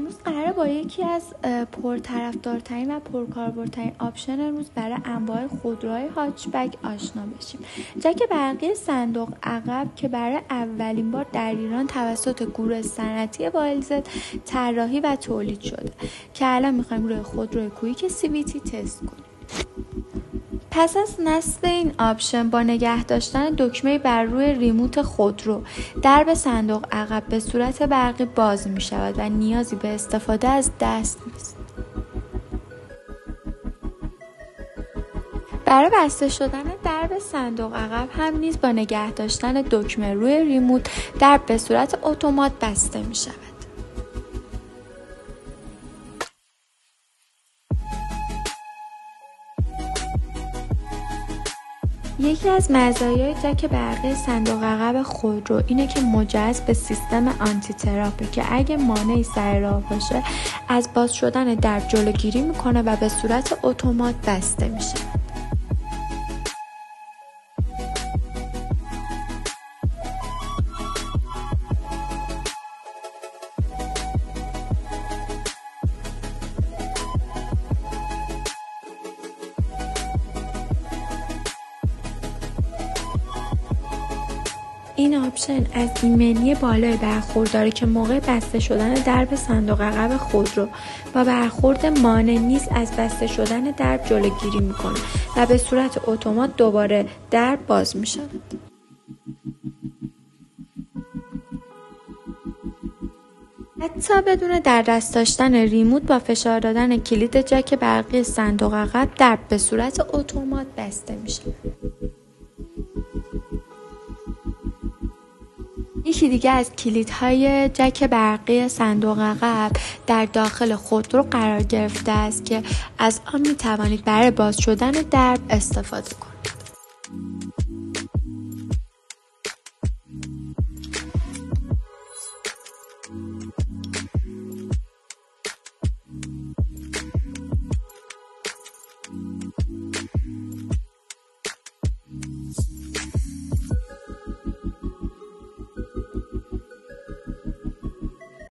امروز قراره با یکی از پرطرفدارترین و پرکاربردترین آپشن روز برای انواع خودروهای هاچبک آشنا بشیم. جک برقی صندوق عقب که برای اولین بار در ایران توسط گروه صنعتی وایلزد طراحی و تولید شده که الان میخوایم روی خودروی کویک CVT تست کنیم. پس از نصب این آپشن با نگه داشتن دکمه بر روی ریموت خودرو، درب صندوق عقب به صورت برقی باز می شود و نیازی به استفاده از دست نیست. برای بسته شدن درب صندوق عقب هم نیز با نگه داشتن دکمه روی ریموت درب به صورت اتومات بسته می شود. یکی از مزایای جک برقی صندوق عقب خودرو اینه که مجهز به سیستم آنتی تراپه که اگه مانعی سر راه باشه از باز شدن درب جلوگیری میکنه و به صورت اتومات بسته میشه. این آپشن از ایمنی بالای برخورداره که موقع بسته شدن درب صندوق عقب خودرو با برخورد مانع نیز از بسته شدن درب جلوگیری میکنه و به صورت اتومات دوباره درب باز میشه. حتی بدون در دست داشتن ریموت با فشار دادن کلید جک برقی صندوق عقب درب به صورت اتومات بسته میشه. یکی دیگه از کلیدهای جک برقی صندوق عقب در داخل خودرو قرار گرفته است که از آن می توانید برای باز شدن درب استفاده کنید.